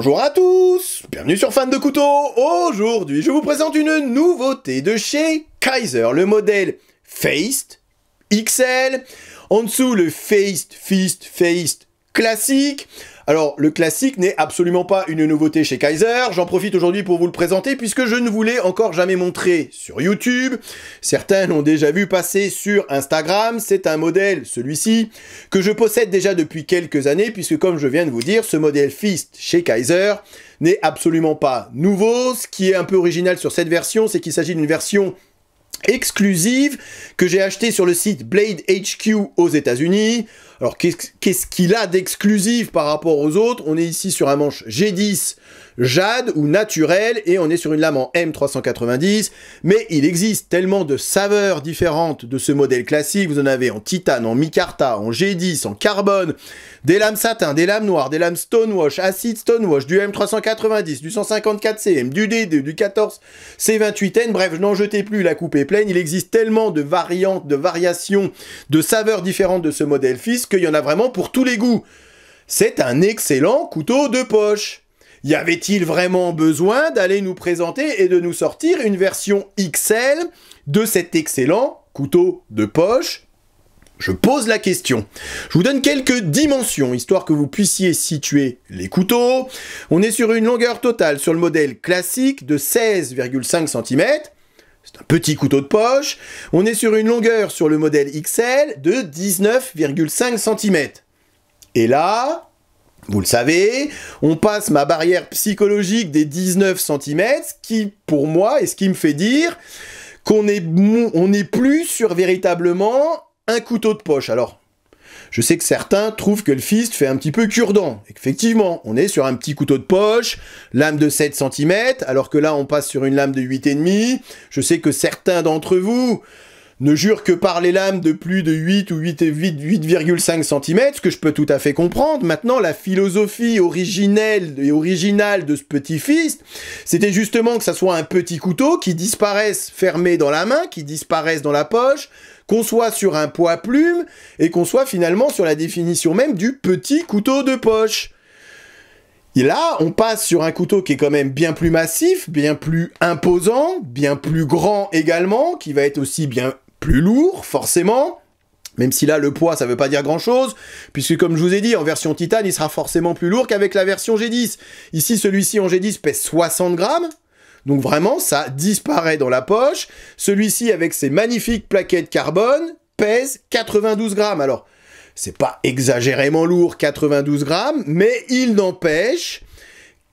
Bonjour à tous, bienvenue sur Fan de Couteaux. Aujourd'hui, je vous présente une nouveauté de chez Kizer, le modèle Feist XL. En dessous, le Feist classique. Alors, le classique n'est absolument pas une nouveauté chez Kizer. J'en profite aujourd'hui pour vous le présenter puisque je ne vous l'ai encore jamais montré sur YouTube. Certains l'ont déjà vu passer sur Instagram. C'est un modèle, celui-ci, que je possède déjà depuis quelques années puisque, comme je viens de vous dire, ce modèle Feist chez Kizer n'est absolument pas nouveau. Ce qui est un peu original sur cette version, c'est qu'il s'agit d'une version exclusive que j'ai acheté sur le site Blade HQ aux États-Unis. Alors qu'est-ce qu'il a d'exclusif par rapport aux autres? On est ici sur un manche G10 jade ou naturel et on est sur une lame en M390, mais il existe tellement de saveurs différentes de ce modèle classique. Vous en avez en titane, en micarta, en G10, en carbone, des lames satin, des lames noires, des lames stonewash, acide stonewash, du M390, du 154 CM, du D2, du 14 C28N, bref, je n'en jetez plus, la coupe est pleine. Il existe tellement de variantes, de variations, de saveurs différentes de ce modèle Feist qu'il y en a vraiment pour tous les goûts. C'est un excellent couteau de poche. Y avait-il vraiment besoin d'aller nous présenter et de nous sortir une version XL de cet excellent couteau de poche? Je pose la question. Je vous donne quelques dimensions, histoire que vous puissiez situer les couteaux. On est sur une longueur totale sur le modèle classique de 16,5 cm. C'est un petit couteau de poche. On est sur une longueur sur le modèle XL de 19,5 cm. Et là, vous le savez, on passe ma barrière psychologique des 19 cm, qui, pour moi, est ce qui me fait dire qu'on n'est plus sur véritablement un couteau de poche. Alors, je sais que certains trouvent que le Feist fait un petit peu cure-dent. Effectivement, on est sur un petit couteau de poche, lame de 7 cm, alors que là, on passe sur une lame de 8,5. Je sais que certains d'entre vous ne jurent que par les lames de plus de 8 ou 8,5 cm, ce que je peux tout à fait comprendre. Maintenant, la philosophie originelle et originale de ce petit Feist, c'était justement que ça soit un petit couteau qui disparaisse fermé dans la main, qui disparaisse dans la poche, qu'on soit sur un poids-plume et qu'on soit finalement sur la définition même du petit couteau de poche. Et là, on passe sur un couteau qui est quand même bien plus massif, bien plus imposant, bien plus grand également, qui va être aussi bien plus lourd, forcément. Même si là, le poids, ça veut pas dire grand-chose, puisque comme je vous ai dit, en version titane, il sera forcément plus lourd qu'avec la version G10. Ici, celui-ci en G10 pèse 60 grammes. Donc vraiment, ça disparaît dans la poche. Celui-ci, avec ses magnifiques plaquettes carbone, pèse 92 grammes. Alors, c'est pas exagérément lourd, 92 grammes, mais il n'empêche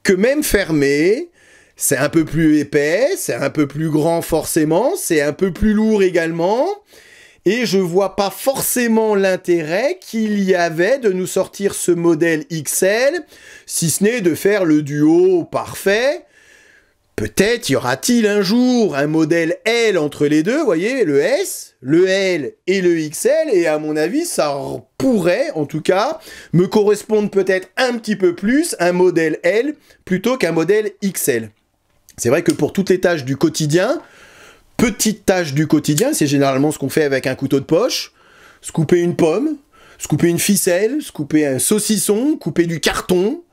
que même fermé, c'est un peu plus épais, c'est un peu plus grand forcément, c'est un peu plus lourd également. Et je vois pas forcément l'intérêt qu'il y avait de nous sortir ce modèle XL, si ce n'est de faire le duo parfait. Peut-être y aura-t-il un jour un modèle L entre les deux, vous voyez, le S, le L et le XL, et à mon avis, ça pourrait, en tout cas, me correspondre peut-être un petit peu plus un modèle L plutôt qu'un modèle XL. C'est vrai que pour toutes les tâches du quotidien, petites tâches du quotidien, c'est généralement ce qu'on fait avec un couteau de poche, se couper une pomme, se couper une ficelle, se couper un saucisson, couper du carton,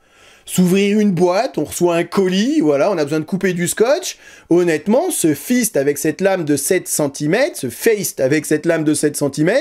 s'ouvrir une boîte, on reçoit un colis, voilà, on a besoin de couper du scotch. Honnêtement, ce Feist avec cette lame de 7 cm, ce Feist avec cette lame de 7 cm,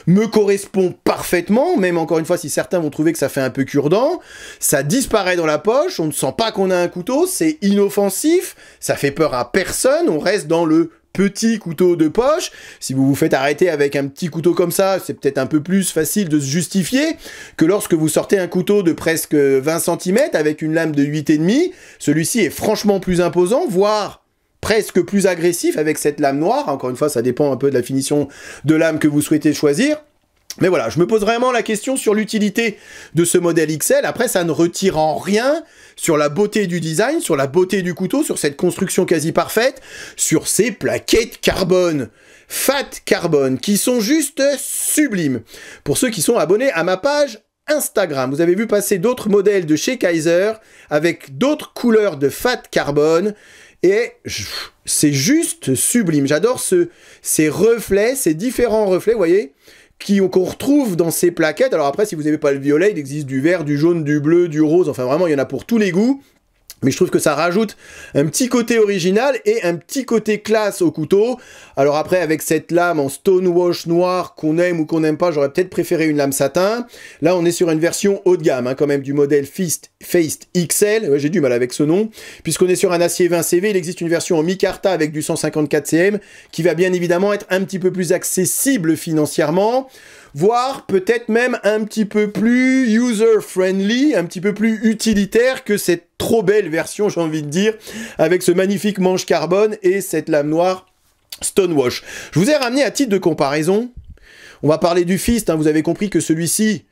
me correspond parfaitement, même encore une fois, si certains vont trouver que ça fait un peu cure-dent, ça disparaît dans la poche, on ne sent pas qu'on a un couteau, c'est inoffensif, ça fait peur à personne, on reste dans le petit couteau de poche. Si vous vous faites arrêter avec un petit couteau comme ça, c'est peut-être un peu plus facile de se justifier que lorsque vous sortez un couteau de presque 20 cm avec une lame de 8,5. Celui-ci est franchement plus imposant, voire presque plus agressif avec cette lame noire. Encore une fois, ça dépend un peu de la finition de lame que vous souhaitez choisir. Mais voilà, je me pose vraiment la question sur l'utilité de ce modèle XL. Après, ça ne retire en rien sur la beauté du design, sur la beauté du couteau, sur cette construction quasi parfaite, sur ces plaquettes carbone, fat carbone, qui sont juste sublimes. Pour ceux qui sont abonnés à ma page Instagram, vous avez vu passer d'autres modèles de chez Kizer avec d'autres couleurs de fat carbone. Et c'est juste sublime. J'adore ces reflets, ces différents reflets, vous voyez, qu'on retrouve dans ces plaquettes. Alors après, si vous n'avez pas le violet, il existe du vert, du jaune, du bleu, du rose, enfin vraiment, il y en a pour tous les goûts. Mais je trouve que ça rajoute un petit côté original et un petit côté classe au couteau. Alors après, avec cette lame en stonewash noir qu'on aime ou qu'on n'aime pas, j'aurais peut-être préféré une lame satin. Là, on est sur une version haut de gamme, hein, quand même, du modèle Feist XL. Ouais, j'ai du mal avec ce nom. Puisqu'on est sur un acier 20 CV, il existe une version en micarta avec du 154 cm qui va bien évidemment être un petit peu plus accessible financièrement, voire peut-être même un petit peu plus user-friendly, un petit peu plus utilitaire que cette trop belle version, j'ai envie de dire, avec ce magnifique manche carbone et cette lame noire Stonewash. Je vous ai ramené à titre de comparaison, on va parler du Feist, hein, vous avez compris que celui-ci,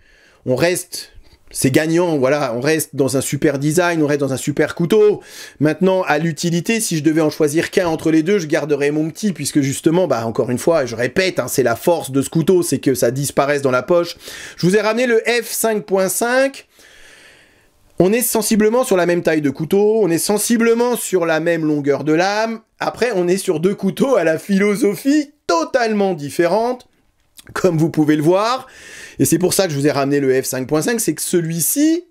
on reste... c'est gagnant, voilà, on reste dans un super design, on reste dans un super couteau. Maintenant, à l'utilité, si je devais en choisir qu'un entre les deux, je garderais mon petit, puisque justement, bah encore une fois, je répète, hein, c'est la force de ce couteau, c'est que ça disparaisse dans la poche. Je vous ai ramené le F5.5. On est sensiblement sur la même taille de couteau, on est sensiblement sur la même longueur de lame. Après, on est sur deux couteaux à la philosophie totalement différente, comme vous pouvez le voir. Et c'est pour ça que je vous ai ramené le F5.5, c'est que celui-ci,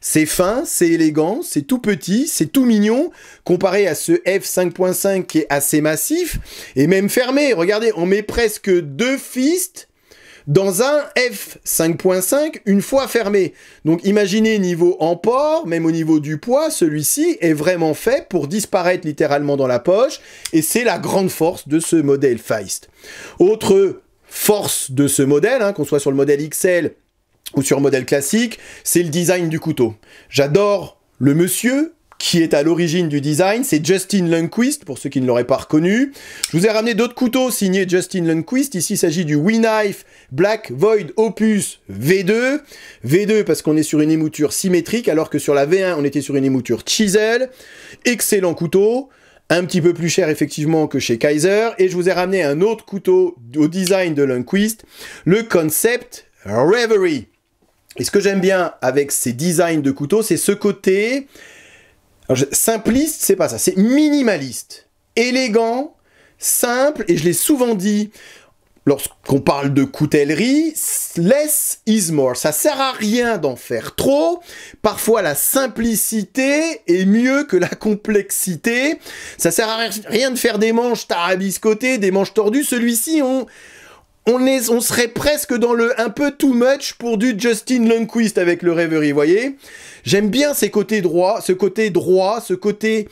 c'est fin, c'est élégant, c'est tout petit, c'est tout mignon, comparé à ce F5.5 qui est assez massif, et même fermé. Regardez, on met presque deux Feist dans un F5.5 une fois fermé. Donc imaginez niveau emport, même au niveau du poids, celui-ci est vraiment fait pour disparaître littéralement dans la poche, et c'est la grande force de ce modèle Feist. Autre force de ce modèle, hein, qu'on soit sur le modèle XL ou sur le modèle classique, c'est le design du couteau. J'adore le monsieur qui est à l'origine du design, c'est Justin Lundquist, pour ceux qui ne l'auraient pas reconnu. Je vous ai ramené d'autres couteaux signés Justin Lundquist. Ici, il s'agit du WeKnife Black Void Opus V2. V2 parce qu'on est sur une émouture symétrique, alors que sur la V1, on était sur une émouture chisel. Excellent couteau. Un petit peu plus cher effectivement que chez Kizer, et je vous ai ramené un autre couteau au design de Lundquist, le Concept Reverie. Et ce que j'aime bien avec ces designs de couteaux, c'est ce côté... Alors, simpliste, c'est pas ça, c'est minimaliste, élégant, simple, et je l'ai souvent dit... Lorsqu'on parle de coutellerie, less is more. Ça sert à rien d'en faire trop. Parfois, la simplicité est mieux que la complexité. Ça sert à rien de faire des manches tarabiscotées, des manches tordues. Celui-ci, on serait presque dans le un peu too much pour du Justin Lundquist avec le Reverie, vous voyez. J'aime bien ce côté droit, ce côté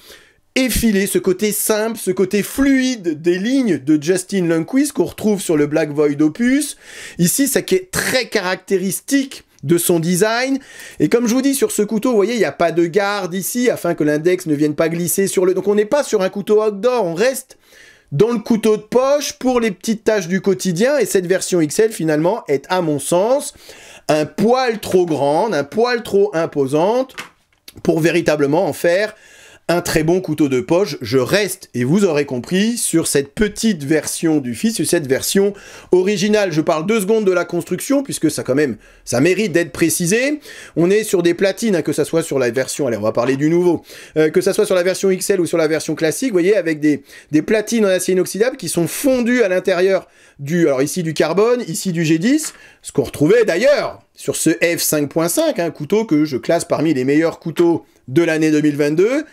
effilé, ce côté simple, ce côté fluide des lignes de Justin Lundquist qu'on retrouve sur le Black Void Opus. Ici, ça qui est très caractéristique de son design. Et comme je vous dis, sur ce couteau, vous voyez, il n'y a pas de garde ici, afin que l'index ne vienne pas glisser sur le... Donc on n'est pas sur un couteau outdoor, on reste dans le couteau de poche pour les petites tâches du quotidien. Et cette version XL, finalement, est, à mon sens, un poil trop grande, un poil trop imposante, pour véritablement en faire un très bon couteau de poche. Je reste, et vous aurez compris, sur cette petite version du Feist, sur cette version originale. Je parle 2 secondes de la construction, puisque ça quand même, ça mérite d'être précisé. On est sur des platines, hein, que ça soit sur la version, allez, on va parler du nouveau, que ça soit sur la version XL ou sur la version classique, vous voyez, avec des platines en acier inoxydable qui sont fondues à l'intérieur alors ici du carbone, ici du G10, ce qu'on retrouvait d'ailleurs sur ce F5.5, un couteau que je classe parmi les meilleurs couteaux de l'année 2022.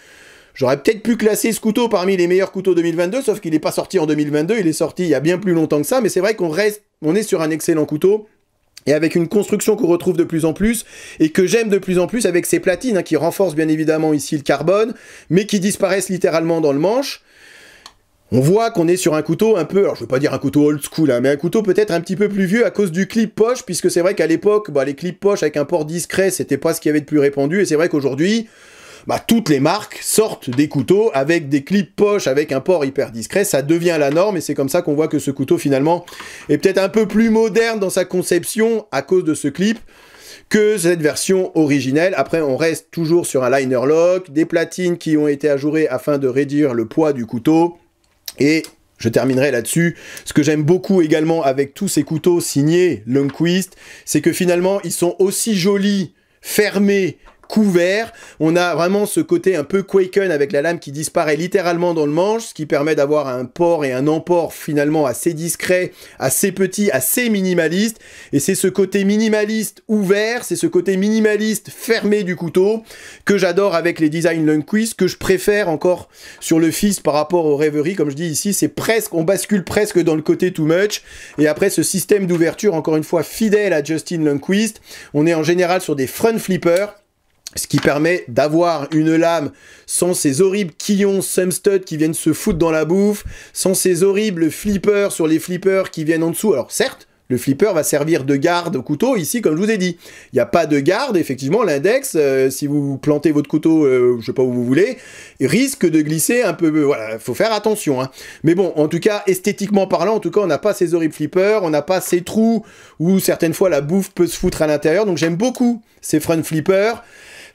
J'aurais peut-être pu classer ce couteau parmi les meilleurs couteaux 2022, sauf qu'il n'est pas sorti en 2022, il est sorti il y a bien plus longtemps que ça, mais c'est vrai qu'on est sur un excellent couteau, et avec une construction qu'on retrouve de plus en plus, et que j'aime de plus en plus avec ces platines, hein, qui renforcent bien évidemment ici le carbone, mais qui disparaissent littéralement dans le manche. On voit qu'on est sur un couteau un peu, alors je veux pas dire un couteau old school, hein, mais un couteau peut-être un petit peu plus vieux à cause du clip poche, puisque c'est vrai qu'à l'époque, les clips poche avec un port discret, c'était pas ce qu'il y avait de plus répandu, et c'est vrai qu'aujourd'hui, toutes les marques sortent des couteaux avec des clips poche, avec un port hyper discret, ça devient la norme, et c'est comme ça qu'on voit que ce couteau, finalement, est peut-être un peu plus moderne dans sa conception, à cause de ce clip, que cette version originelle. Après, on reste toujours sur un liner lock, des platines qui ont été ajourées afin de réduire le poids du couteau, et je terminerai là-dessus. Ce que j'aime beaucoup également avec tous ces couteaux signés Lundquist, c'est que finalement, ils sont aussi jolis, fermés, couvert. On a vraiment ce côté un peu Quaken avec la lame qui disparaît littéralement dans le manche, ce qui permet d'avoir un port et un emport finalement assez discret, assez petit, assez minimaliste. Et c'est ce côté minimaliste ouvert, c'est ce côté minimaliste fermé du couteau que j'adore avec les designs Lundquist, que je préfère encore sur le Fist par rapport au Reverie. Comme je dis ici, c'est presque, on bascule presque dans le côté too much. Et après ce système d'ouverture, encore une fois fidèle à Justin Lundquist, on est en général sur des front flippers, ce qui permet d'avoir une lame sans ces horribles quillons Sumstud qui viennent se foutre dans la bouffe, sans ces horribles flippers sur les flippers qui viennent en dessous. Alors certes, le flipper va servir de garde au couteau, ici, comme je vous ai dit. Il n'y a pas de garde, effectivement, l'index, si vous plantez votre couteau, je sais pas où vous voulez, risque de glisser un peu, voilà, faut faire attention, hein. Mais bon, en tout cas, esthétiquement parlant, en tout cas, on n'a pas ces horribles flippers, on n'a pas ces trous où certaines fois la bouffe peut se foutre à l'intérieur, donc j'aime beaucoup ces front flippers.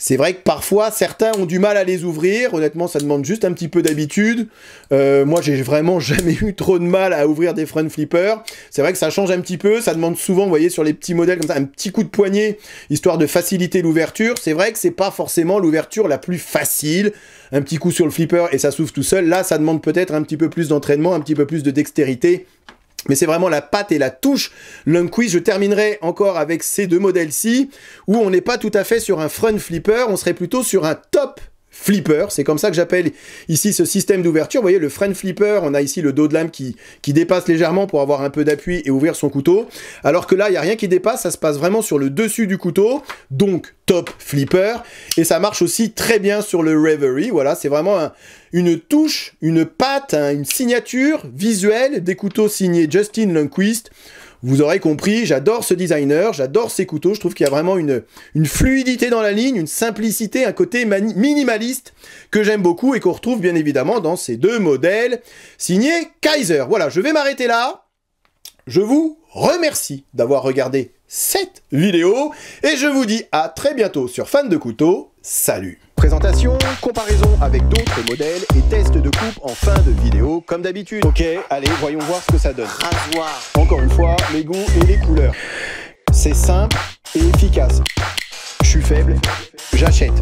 C'est vrai que parfois, certains ont du mal à les ouvrir. Honnêtement, ça demande juste un petit peu d'habitude. Moi, j'ai vraiment jamais eu trop de mal à ouvrir des front flippers. C'est vrai que ça change un petit peu. Ça demande souvent, vous voyez, sur les petits modèles comme ça, un petit coup de poignet, histoire de faciliter l'ouverture. C'est vrai que c'est pas forcément l'ouverture la plus facile. Un petit coup sur le flipper et ça s'ouvre tout seul. Là, ça demande peut-être un petit peu plus d'entraînement, un petit peu plus de dextérité. Mais c'est vraiment la patte et la touche Lundquist. Je terminerai encore avec ces deux modèles-ci, où on n'est pas tout à fait sur un front flipper, on serait plutôt sur un top flipper. C'est comme ça que j'appelle ici ce système d'ouverture. Vous voyez, le front flipper, on a ici le dos de lame qui dépasse légèrement pour avoir un peu d'appui et ouvrir son couteau. Alors que là, il n'y a rien qui dépasse, ça se passe vraiment sur le dessus du couteau, donc top flipper. Et ça marche aussi très bien sur le Reverie. Voilà, c'est vraiment une touche, une patte, une signature visuelle des couteaux signés Justin Lundquist. Vous aurez compris, j'adore ce designer, j'adore ces couteaux, je trouve qu'il y a vraiment une fluidité dans la ligne, une simplicité, un côté minimaliste que j'aime beaucoup et qu'on retrouve bien évidemment dans ces deux modèles signés Kizer. Voilà, je vais m'arrêter là. Je vous remercie d'avoir regardé cette vidéo et je vous dis à très bientôt sur Fan de Couteaux. Salut! Présentation, comparaison avec d'autres modèles et test de coupe en fin de vidéo comme d'habitude. Ok, allez, voyons voir ce que ça donne. Rasoir. Encore une fois, les goûts et les couleurs. C'est simple et efficace. Je suis faible, j'achète.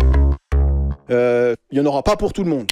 Il n'y en aura pas pour tout le monde.